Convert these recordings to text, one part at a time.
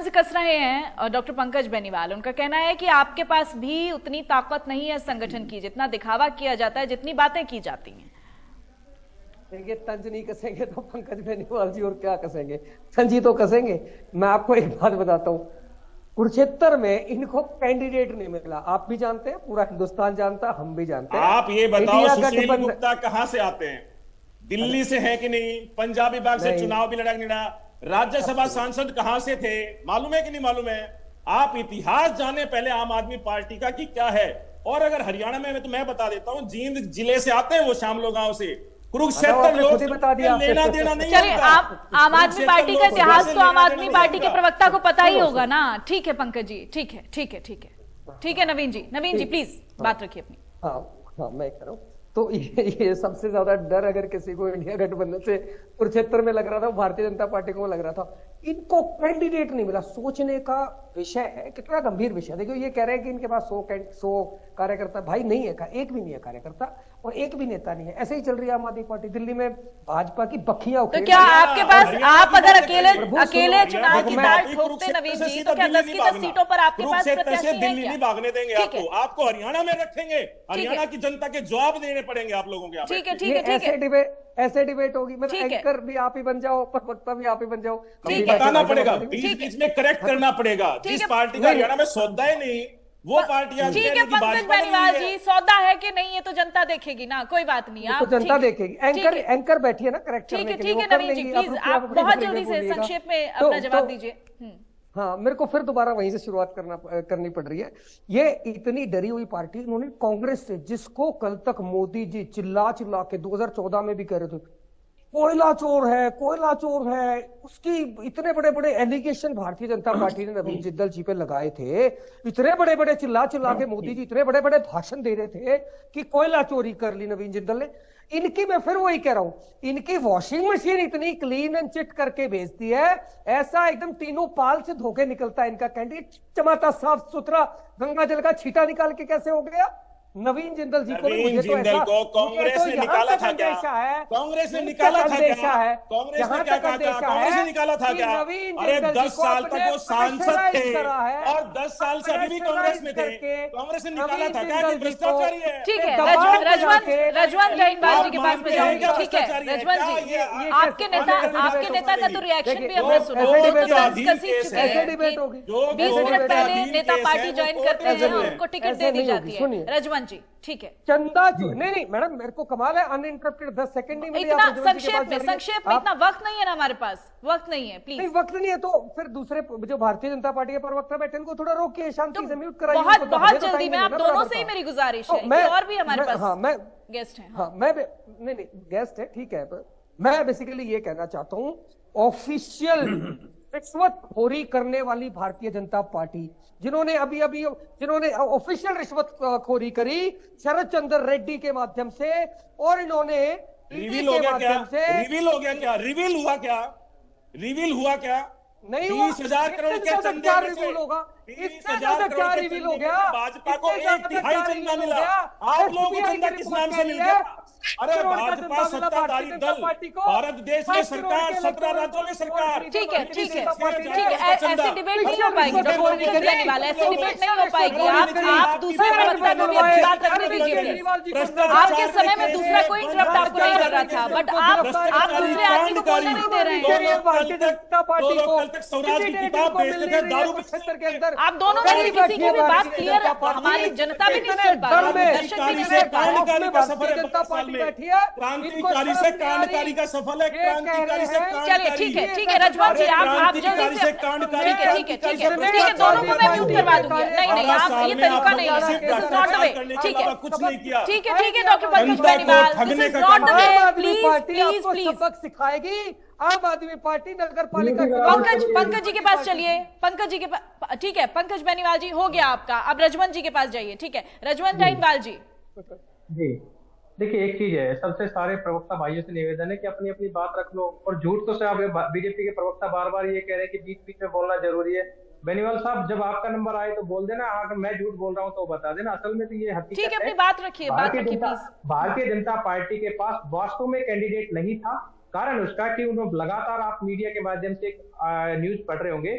से कस रहे हैं डॉक्टर पंकज बेनीवाल। उनका कहना है कि आपके पास भी उतनी ताकत नहीं है संगठन की, जितना दिखावा किया जाता है, जितनी बातें की जाती हैं। ये तंज नहीं कसेंगे तो पंकज बेनीवाल जी और क्या कसेंगे, तंज ही तो कसेंगे। मैं आपको एक बात बताता हूँ, कुरुक्षेत्र में इनको कैंडिडेट नहीं मिला, आप भी जानते हैं, पूरा हिंदुस्तान जानता है, हम भी जानते हैं। आप ये बताओ सुशील गुप्ता कहां से आते हैं? दिल्ली से है कि नहीं? पंजाब विभाग से चुनाव भी लड़ा लड़ा। राज्यसभा सांसद कहां से थे, मालूम है कि नहीं मालूम है? आप इतिहास जाने पहले आम आदमी पार्टी का कि क्या है। और अगर हरियाणा में तो मैं बता देता हूं, जींद जिले से आते हैं वो शामलो गांव से। कुरुक्षेत्र लोग बता दिया, लेना देना नहीं। चलिए, आप आम आदमी पार्टी का इतिहास तो आम आदमी पार्टी के प्रवक्ता को पता ही होगा ना। ठीक है पंकज जी, ठीक है ठीक है ठीक है ठीक है। नवीन जी प्लीज बात रखिए अपनी। हाँ मैं कह रहा हूँ, तो ये सबसे ज्यादा डर अगर किसी को इंडिया गठबंधन से कुरुक्षेत्र में लग रहा था, भारतीय जनता पार्टी को लग रहा था। इनको कैंडिडेट नहीं मिला, सोचने का विषय है, कितना गंभीर विषय। देखियो ये कह रहे हैं कि इनके पास 100 कार्यकर्ता, भाई नहीं है, एक भी नहीं है कार्यकर्ता और एक भी नेता नहीं है। ऐसे ही चल रही है आम आदमी पार्टी। दिल्ली में भाजपा की बखियां तो क्या आपके पास, आप अगर अकेले चुनाव की ताल ठोकते नवीन जी, तो क्या 10 की 10 सीटों पर आपके पास प्रत्याशी है? दिल्ली नहीं भागने देंगे आपको, आपको हरियाणा में रखेंगे। हरियाणा की जनता के जवाब देने पड़ेंगे आप लोगों के। ठीक है ठीक है ठीक है, ऐसे डिबेट होगी। मतलब एंकर भी आप ही बन जाओ, प्रवक्ता भी आप ही बन जाओ, बताना पड़ेगा, बीच बीच में करेक्ट करना पड़ेगा। जिस पार्टी का हरियाणा में सौदा ही नहीं, वो पार्टियां। ठीक है पंकज बेनीवाल जी, सौदा है कि नहीं ये तो जनता देखेगी ना, कोई बात नहीं। आप तो जनता देखेगी, एंकर बैठी है ना करेक्ट करने के लिए। ठीक है नवीन जी, प्लीज आप बहुत जल्दी से संक्षेप में अपना जवाब दीजिए। हाँ, मेरे को फिर दोबारा वहीं से शुरुआत करनी पड़ रही है। ये इतनी डरी हुई पार्टी, इन्होंने कांग्रेस से, जिसको कल तक मोदी जी चिल्ला के 2014 में भी कह रहे थे कोयला चोर है, कोयला चोर है, उसकी इतने बड़े बड़े एलिगेशन भारतीय जनता पार्टी ने नवीन जिंदल जी पे लगाए थे। इतने बड़े बड़े चिल्ला के मोदी जी इतने बड़े बड़े भाषण दे रहे थे कि कोयला चोरी कर ली नवीन जिंदल ने। इनकी, मैं फिर वही कह रहा हूं, इनकी वॉशिंग मशीन इतनी क्लीन एंड चिट करके भेजती है, ऐसा एकदम तीनों पाल से धोके निकलता है इनका कैंडिडेट। चमाता साफ सुथरा गंगा जल का छींटा निकाल के कैसे हो गया नवीन जिंदल जी को? नवीन जिंदल को कांग्रेस ने निकाला था क्या? कांग्रेस ने निकाला था क्या? कांग्रेस ने क्या कहा? कांग्रेस ने निकाला था क्या? अरे 10 साल तक वो सांसद थे और 10 साल से अभी भी कांग्रेस में थे। कांग्रेस ने निकाला था क्या कि भ्रष्टाचारी है? ठीक है, रजवंत बेनीवाल जी के पास में जाऊंगी। ठीक है रजवंत जी, आपके नेता का तो रिएक्शन भी हमने सुना, 20 मिनट पहले नेता पार्टी ज्वाइन करते हैं, उनको टिकट दे दी जाती है। रजवंत जी ठीक है। चंदा जी नहीं मैडम, मेरे को कमाल है, अनइंटरप्टेड 10 सेकंड ही मिले। इतना संक्षेप में इतना वक्त नहीं है ना हमारे पास, वक्त नहीं है, प्लीज। नहीं वक्त नहीं है तो फिर दूसरे जो भारतीय जनता पार्टी के प्रवक्ता बैठे उनको थोड़ा रोकिए, शांति से म्यूट कराइए। बहुत जल्दी में, आप दोनों से ही मेरी गुजारिश है, और भी हमारे पास गेस्ट हैं। हाँ मैं नहीं गेस्ट है, ठीक है। मैं बेसिकली ये कहना चाहता हूँ, ऑफिशियल रिश्वतखोरी करने वाली भारतीय जनता पार्टी, जिन्होंने जिन्होंने ऑफिशियल रिश्वतखोरी करी शरद चंद्र रेड्डी के माध्यम से, और इन्होंने रिवील हो गया क्या? रिवील हो गया क्या? रिवील हुआ क्या? रिवील हुआ क्या? नहीं, 20,000 करोड़ के चंदे में से रिवील होगा, 20,000 करोड़ रिवील हो गया। भाजपा को 1/3 चंदा मिला, आप लोगों को चंदा किस नाम से मिल गया? अरे भाजपा सत्ताधारी दल, भारत देश में सरकार, 17 राज्यों में सरकार। ठीक है ऐसी डिबेट नहीं हो पाएगी डॉक्टर बेनीवाल, ऐसी डिबेट नहीं हो पाएगी। आप दूसरे प्रवक्ता को भी अपनी बात रखने दीजिए। आपके समय में दूसरा कोई इंटरप्ट आपको नहीं कर रहा था, बट आप दूसरे आदमी को बोलने नहीं दे रहे हैं। भारतीय जनता पार्टी को कल तक स्वराज की किताब बेचते थे दारू क्षेत्र के अंदर। आप दोनों में से किसी की भी बात क्लियर हमारी जनता भी नहीं सुन पा रही, दर्शक भी नहीं सुन पा रहे। भारतीय जनता पार्टी बैठी है, क्रांतिकारी से कांडकारी का सफल है, क्रांतिकारी से चलिए ठीक है रजवंत जी, आप जल्दी से ठीक है दोनों को मैं म्यूट करवा दूंगी। नहीं आप ये तरीका नहीं है, दिस इज नॉट द वे। ठीक है कुछ नहीं किया। ठीक है doctor Pankaj Beniwal, this is not the way. Please सबक सिखाएगी आम आदमी पार्टी नगर पालिका। पंकज जी के पास चलिए, पंकज जी के पास। ठीक है पंकज बेनीवाल जी, हो गया आपका, अब रजवंत जी के पास जाइए। ठीक है रजवंत बेनीवाल जी। देखिए एक चीज है, सबसे सारे प्रवक्ता भाइयों से निवेदन है कि अपनी अपनी बात रख लो, और झूठ तो से बीजेपी के प्रवक्ता बार बार ये कह रहे हैं कि बीच बीच में बोलना जरूरी है। बेनीवाल साहब, जब आपका नंबर आए तो बोल देना, अगर मैं झूठ बोल रहा हूँ तो बता देना। असल में तो ये हकीकत है। ठीक है, अपनी बात रखिए, भारतीय जनता पार्टी के पास वास्तव में कैंडिडेट नहीं था। कारण उसका कि उन्होंने लगातार, आप मीडिया के माध्यम से न्यूज पढ़ रहे होंगे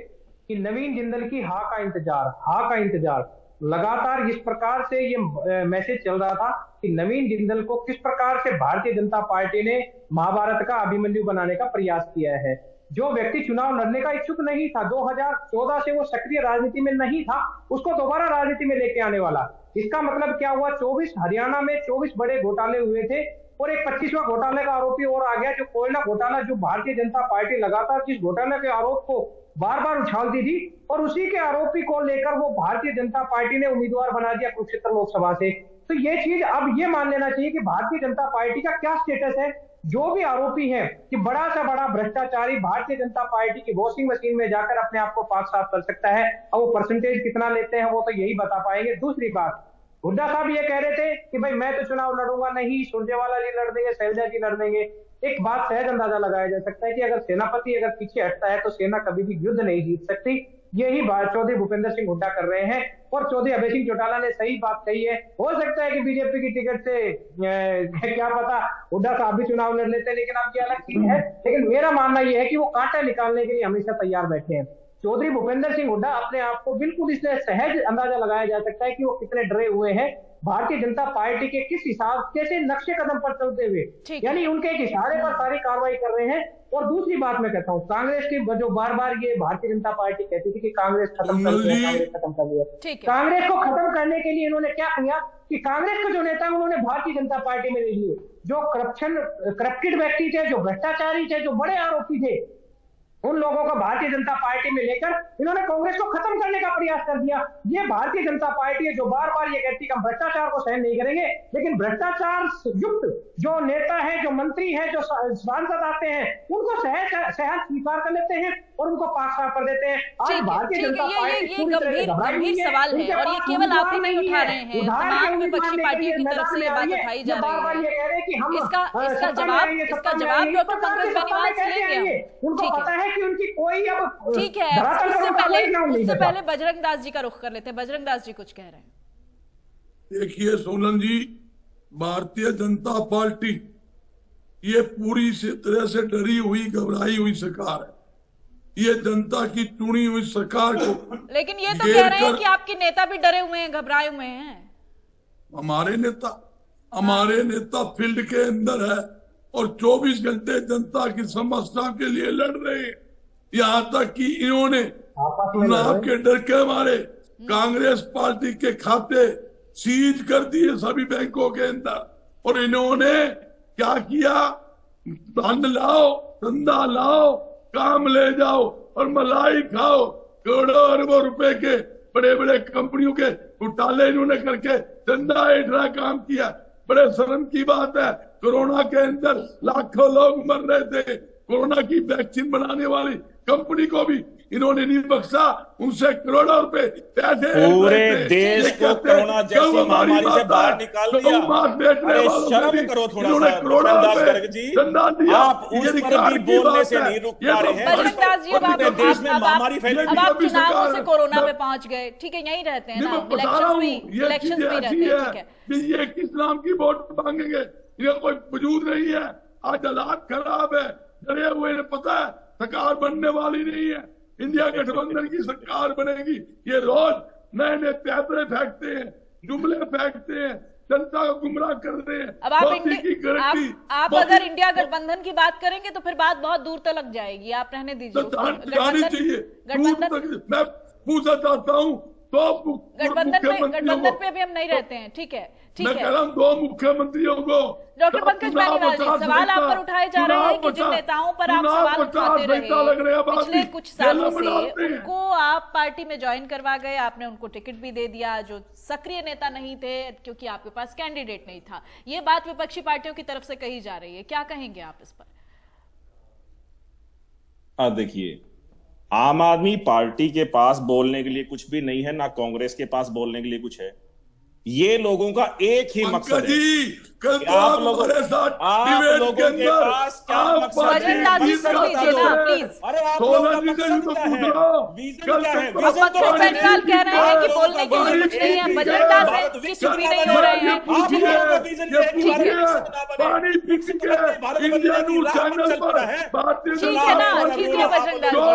कि नवीन जिंदल की हा का इंतजार लगातार इस प्रकार से ये मैसेज चल रहा था कि नवीन जिंदल को किस प्रकार से भारतीय जनता पार्टी ने महाभारत का अभिमन्यु बनाने का प्रयास किया है। जो व्यक्ति चुनाव लड़ने का इच्छुक नहीं था, 2014 से वो सक्रिय राजनीति में नहीं था, उसको दोबारा राजनीति में लेके आने वाला। इसका मतलब क्या हुआ, 24 हरियाणा में 24 बड़े घोटाले हुए थे और एक 25वां घोटाले का आरोपी और आ गया, जो कोयला घोटाला, जो भारतीय जनता पार्टी लगातार जिस घोटाले के आरोप को बार बार उछालती थी और उसी के आरोपी को लेकर वो भारतीय जनता पार्टी ने उम्मीदवार बना दिया कुरुक्षेत्र लोकसभा से। तो ये चीज अब ये मान लेना चाहिए कि भारतीय जनता पार्टी का क्या स्टेटस है। जो भी आरोपी है कि बड़ा से बड़ा भ्रष्टाचारी भारतीय जनता पार्टी की वॉशिंग मशीन में जाकर अपने आप को पाक साफ कर सकता है। अब वो परसेंटेज कितना लेते हैं वो तो यही बता पाएंगे। दूसरी बात, हुड्डा साहब ये कह रहे थे कि भाई मैं तो चुनाव लड़ूंगा नहीं, सुरजेवाला जी लड़ देंगे, शैलजा जी लड़ देंगे। एक बात सहज अंदाजा लगाया जा सकता है कि अगर सेनापति अगर पीछे हटता है तो सेना कभी भी युद्ध नहीं जीत सकती। यही बात चौधरी भूपेंद्र सिंह हुड्डा कर रहे हैं और चौधरी अभय सिंह चौटाला ने सही बात कही है। हो सकता है कि बीजेपी की टिकट से क्या पता हुड्डा साहब भी चुनाव लड़ लेते हैं, लेकिन अब ये अलग चीज है। लेकिन मेरा मानना यह है कि वो कांटे निकालने के लिए हमेशा तैयार बैठे हैं। चौधरी भूपेंद्र सिंह हुड्डा अपने आप को बिल्कुल इसलिए सहज अंदाजा लगाया जा सकता है कि वो कितने डरे हुए हैं भारतीय जनता पार्टी के किस हिसाब कैसे नक्शे कदम पर चलते हुए, यानी उनके एक इशारे पर सारी कार्रवाई कर रहे हैं। और दूसरी बात मैं कहता हूँ, कांग्रेस की जो बार बार ये भारतीय जनता पार्टी कहती थी कि कांग्रेस खत्म कर दिया, कांग्रेस खत्म कर दिया, कांग्रेस को खत्म करने के लिए इन्होंने क्या किया कि कांग्रेस के जो नेता उन्होंने भारतीय जनता पार्टी में ले लिए। जो करप्टेड व्यक्ति थे, जो भ्रष्टाचारी थे, जो बड़े आरोपी थे, उन लोगों को भारतीय जनता पार्टी में लेकर इन्होंने कांग्रेस को खत्म करने का प्रयास कर दिया। ये भारतीय जनता पार्टी है जो बार बार ये कहती है कि हम भ्रष्टाचार को सहन नहीं करेंगे, लेकिन भ्रष्टाचार युक्त जो नेता है, जो मंत्री है, जो सांसद आते हैं, उनको सहज स्वीकार कर लेते हैं और उनको पाक साफ कर देते हैं। आज भारतीय जनता पार्टी ये गंभीर सवाल है और ये केवल आप ही नहीं उठा रहे हैं, तमाम विपक्षी पार्टियों की तरफ से ये बात उठाई जा रही है। इसका जवाब डॉक्टर पंकज बेनीवाल से लेंगे। उनको पता है कि उनकी कोई अब ठीक है, उससे पहले बजरंग दास जी का रुख कर लेते हैं। बजरंग दास जी कुछ कह रहे हैं। देखिए सोलन जी, भारतीय जनता पार्टी ये पूरी तरह से डरी हुई, घबराई हुई सरकार है। ये जनता की चुनी हुई सरकार को, लेकिन ये तो कह रहे हैं कि आपके नेता भी डरे हुए हैं, घबराए हुए हैं। हमारे नेता फील्ड के अंदर है और 24 घंटे जनता की समस्या के लिए लड़ रहे हैं। यहाँ तक कि इन्होंने चुनाव के डर के मारे कांग्रेस पार्टी के खाते सीज कर दिए सभी बैंकों के अंदर, और इन्होंने क्या किया, धन लाओ, धंधा लाओ, काम ले जाओ और मलाई खाओ। करोड़ों अरबों रुपए के बड़े बड़े कंपनियों के घोटाले इन्होंने करके धंधा हेठला काम किया। बड़े शर्म की बात है, कोरोना के अंदर लाखों लोग मर रहे थे, कोरोना की वैक्सीन बनाने वाली कंपनी को भी इन्होंने नहीं बख्शा, उनसे करोड़ों रुपए पैसे पूरे देश को कोरोना जैसी महामारी से बाहर निकाल दिया। अरे शर्म करो थोड़ा सा गर्ग जी, आप उस पर भी बोलने से नहीं रुक पा रहे हैं। पूरे देश में महामारी फैल रही है। अब आप चुनावों से कोरोना पे पहुंच गए, ठीक है, यहीं रहते हैं ना, इलेक्शंस में रहते हैं, ठीक है। ये किस नाम की वोट मांगेंगे, इनका कोई वजूद नहीं है। आज हालात खराब है, डरे हुए ने, पता है सरकार बनने वाली नहीं है, इंडिया गठबंधन की सरकार बनेगी। ये रोज नए नए पैतरे फेंकते हैं, जुमले फेंकते हैं, जनता को गुमराह कर रहे हैं। अब आप अगर इंडिया गठबंधन की बात करेंगे तो फिर बात बहुत दूर तक लग जाएगी, आप रहने दीजिए। जानी चाहिए गठबंधन। मैं पूछना चाहता हूँ, तो गठबंधन पे अभी हम नहीं रहते हैं, ठीक है, ठीक मैं है। कह रहा हूँ 2 मुख्यमंत्रियों को। डॉक्टर पंकज बेनीवाल जी, सवाल आप पर उठाए जा रहे हैं कि जिन नेताओं पर आप सवाल उठाते रहे पिछले कुछ सालों से, उनको आप पार्टी में ज्वाइन करवा गए, आपने उनको टिकट भी दे दिया, जो सक्रिय नेता नहीं थे क्योंकि आपके पास कैंडिडेट नहीं था। ये बात विपक्षी पार्टियों की तरफ से कही जा रही है, क्या कहेंगे आप इस पर? देखिए, आम आदमी पार्टी के पास बोलने के लिए कुछ भी नहीं है, ना कांग्रेस के पास बोलने के लिए कुछ है। ये लोगों का एक ही मकसद पंकज है। जी, कल तो आप आप लोगों हमारे साथ आप डिबेट लोगों के के अंदर पास क्या आप मकसद है? बजरंग जी विजन सुन बता लीजिए दो। ना, प्लीज। अरे आप लोगों का सोलन जी से मकसद तो क्या है? पूछ रहा हूं। विजन कल क्या है? तक विजन पंकज तो बेनीवाल कह रहे हैं कि बोलने की बारी लिमिट नहीं है, ठीक बजरंग दास है। है कि चुप ही नहीं हो रहे हैं। आप ठीक है, लोगों का विजन ये है कि भारत पूछिए, विकसित ना बने। पानी पी विकसित के बनने, भारत बनने इंडिया की न्यूज राह पर चैनल चल पर पड़ा है। भारतीय ठीक जनता है ना, पार्टी ठीक है बजरंग दास जी। चोर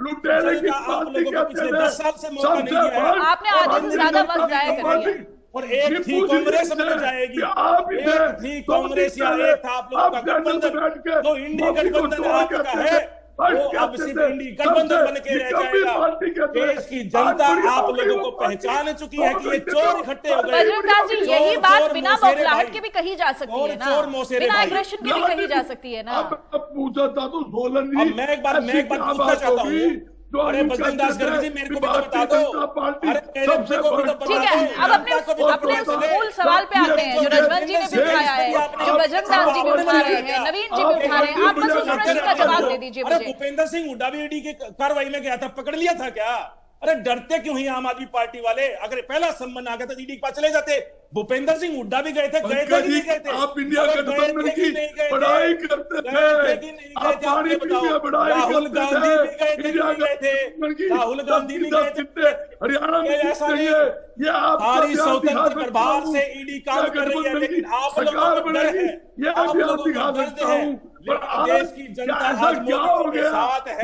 लुटेरे की आप पार्टी लोगों को कहते पिछले हैं। 10 साल से मौका नहीं सबसे दिया है। बड़ी आपने आधे से ज्यादा वक्त जाया कर दिया। और एक थी कांग्रेस बन जाएगी, आप एक थी कांग्रेस या एक था आप लोगों का गठबंधन। जो इंडी गठबंधन आपका है वो अब सिर्फ इंडी गठबंधन बन के रह जाएगा। देश की जनता आप लोगों को पहचान चुकी है कि ये चोर इकट्ठे हो गए। बजरंग दास जी, यही चोर, बात चोर, बिना मौसेरे बौखलाहट भाई। के भी कही जा सकती है ना, चोर, मौसेरे बिना भाई। एग्रेशन के भी कही जा सकती है ना। अब पूछा था तो सोलन जी, अब मैं एक बात पूछना चाहता हूँ। अरे बजरंग दास गर्ग जी, मेरे को भी तो बता दो। अरे मेरे को भी तो बता दो। ठीक है, अब अपने उस मूल सवाल पे आते हैं जो रजवंत जी ने भी उठाया है, जो बजरंग दास जी भी उठा रहे हैं, नवीन जी भी उठा रहे हैं। आप बस उस प्रश्न का जवाब दे दीजिए अरे मुझे। भूपेंद्र सिंह हुड्डा भी ईडी की कार्रवाई में गया था, पकड़ लिया था क्या? अरे डरते क्यों हैं आम आदमी पार्टी वाले? अगर पहला सम्मान आ गया तो ईडी के पास चले जाते। भूपेंद्र सिंह हुड्डा भी गए थे कि नहीं गए थे? आप इंडिया अरे गठबंधन गए थे की कि नहीं गए थे? बड़ाई करते गए थे, कि नहीं आप गए थे? पानी आपने पी के बताओ। बड़ाई राहुल करते गांधी थे, भी गए थे कि इंडिया नहीं गए थे? गठबंधन की राहुल गांधी भी 10 गए थे। सीटें हरियाणा में ये जीत ऐसा रही नहीं। है। ये आप सारी स्वतंत्र प्रभार से ईडी काम कर रही है, लेकिन आप लोगों सरकार को डर बनेगी, है। ये आप अभी लोगों आप को दिखा दर्द सकता है। हूँ। पर लेकिन आज देश की जनता ऐसा आज क्या मोदी हो के गया? साथ है।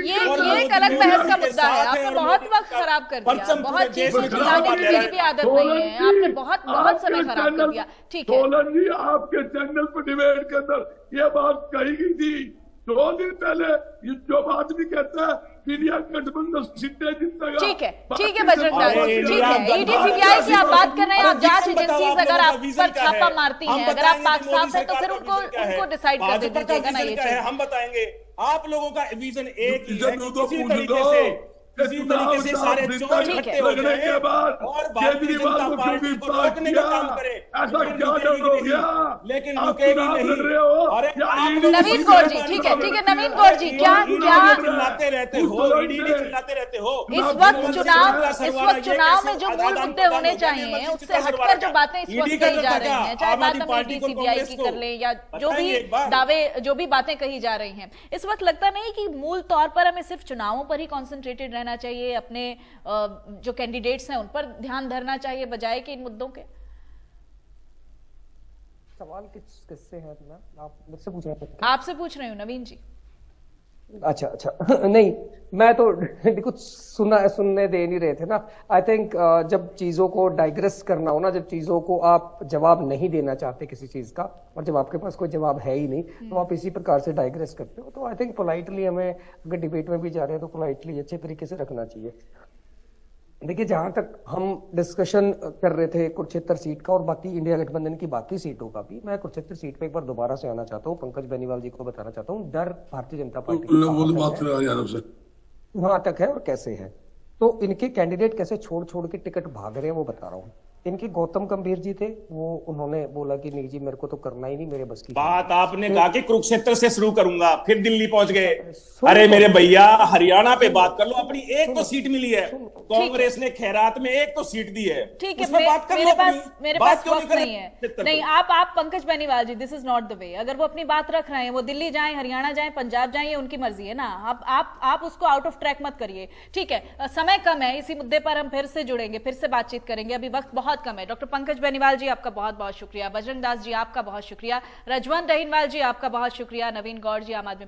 ये और एक अलग मोदी बहस का के मुद्दा है। साथ आपने और बहुत मोदी वक्त का खराब कर परचम दिया, पूरे बहुत देश चीज में को चलाने की मेरी भी आदत नहीं है। आपने बहुत समय खराब कर दिया। ठीक है, सोलन जी, आपके चैनल पर डिबेट के अंदर ये बात कही गई थी 2 दिन पहले। ये जो आदमी कहता है इंडिया गठबंधन सीटें जीतेगा, ठीक है बजरंग दास, अरे ठीक है। ईडी सीबीआई की आप बात कर रहे हैं, आप जांच एजेंसीज अगर आप पर छापा मारती हैं, अगर आप पाक साफ है तो फिर उनको डिसाइड कर दे दीजिएगा ना ये चीज। हम बताएंगे। आप लोगों का विजन एक ही है कि तो किसी पूछ तरीके लो। से सारे चोर ठीक इकट्ठे है। हो लगने जाएं के बाद और भारतीय केजरीवाल जनता को पार्टी क्यों को गिरफ्तार रोकने का किया? काम करे। ऐसा लेकिन क्या रुकेगी डर हो नहीं। गया? लेकिन आप रुकेगी चुनाव नहीं। लड़ रहे हो? अरे या आप ईडी नवीन गौड़ जी, ठीक है नवीन गौड़ जी, क्या चिल्लाते रहते हो, ईडी चिल्लाते रहते हो। इस वक्त चुनाव में जो मूल मुद्दे होने चाहिए उससे हटकर जो बातें इस वक्त कही जा रही हैं, चाहे बात हम ईडी सीबीआई की कर लें या जो भी दावे, जो भी बातें कही जा रही हैं, इस वक्त लगता नहीं कि मूल तौर पर हमें सिर्फ चुनावों पर ही कॉन्सेंट्रेटेड रहना चाहिए, अपने जो कैंडिडेट्स हैं उन पर ध्यान धरना चाहिए बजाय कि इन मुद्दों के? सवाल किससे है ना? आप मुझसे पूछ रहे हैं? आपसे पूछ रही हूँ नवीन जी। अच्छा नहीं, मैं तो कुछ सुनने दे नहीं रहे थे ना। आई थिंक जब चीजों को डाइग्रेस करना हो ना, जब चीजों को आप जवाब नहीं देना चाहते किसी चीज का, और जब आपके पास कोई जवाब है ही नहीं तो आप इसी प्रकार से डाइग्रेस करते हो, तो आई थिंक पोलाइटली हमें, अगर डिबेट में भी जा रहे हैं तो पोलाइटली अच्छे तरीके से रखना चाहिए। देखिए, जहां तक हम डिस्कशन कर रहे थे कुरुक्षेत्र सीट का और बाकी इंडिया गठबंधन की बाकी सीटों का भी, मैं कुरुक्षेत्र सीट पे एक बार दोबारा से आना चाहता हूँ। पंकज बेनीवाल जी को बताना चाहता हूँ, डर भारतीय जनता पार्टी वहां तक है और कैसे है, तो इनके कैंडिडेट कैसे छोड़ छोड़ के टिकट भाग रहे हैं वो बता रहा हूँ। इनके गौतम गंभीर जी थे, वो उन्होंने बोला कि नहीं जी मेरे को तो करना ही नहीं, मेरे बस की बात आपने कहा कि कुरुक्षेत्र से शुरू करूंगा, फिर दिल्ली पहुंच गए। अरे मेरे भैया, हरियाणा पे बात कर लो, अपनी एक तो सीट मिली है, कांग्रेस ने खैरात में एक तो सीट दी है, ठीक है। उसमें बात कर लो। मेरे पास वक्त नहीं है। नहीं, आप Pankaj Beniwal ji, this is not the way. अगर वो अपनी बात रख रहे हैं, वो दिल्ली जाएं, हरियाणा जाएं, पंजाब जाएं, ये उनकी मर्जी है ना। आप उसको आउट ऑफ ट्रैक मत करिए, ठीक है। समय कम है, इसी मुद्दे पर हम फिर से जुड़ेंगे, फिर से बातचीत करेंगे, अभी वक्त बहुत कम है। डॉक्टर पंकज बेनीवाल जी, आपका बहुत बहुत शुक्रिया। बजरंग दास जी, आपका बहुत शुक्रिया। रजवंत दहीनवाल जी, आपका बहुत शुक्रिया। नवीन गौड़ जी, आम आदमी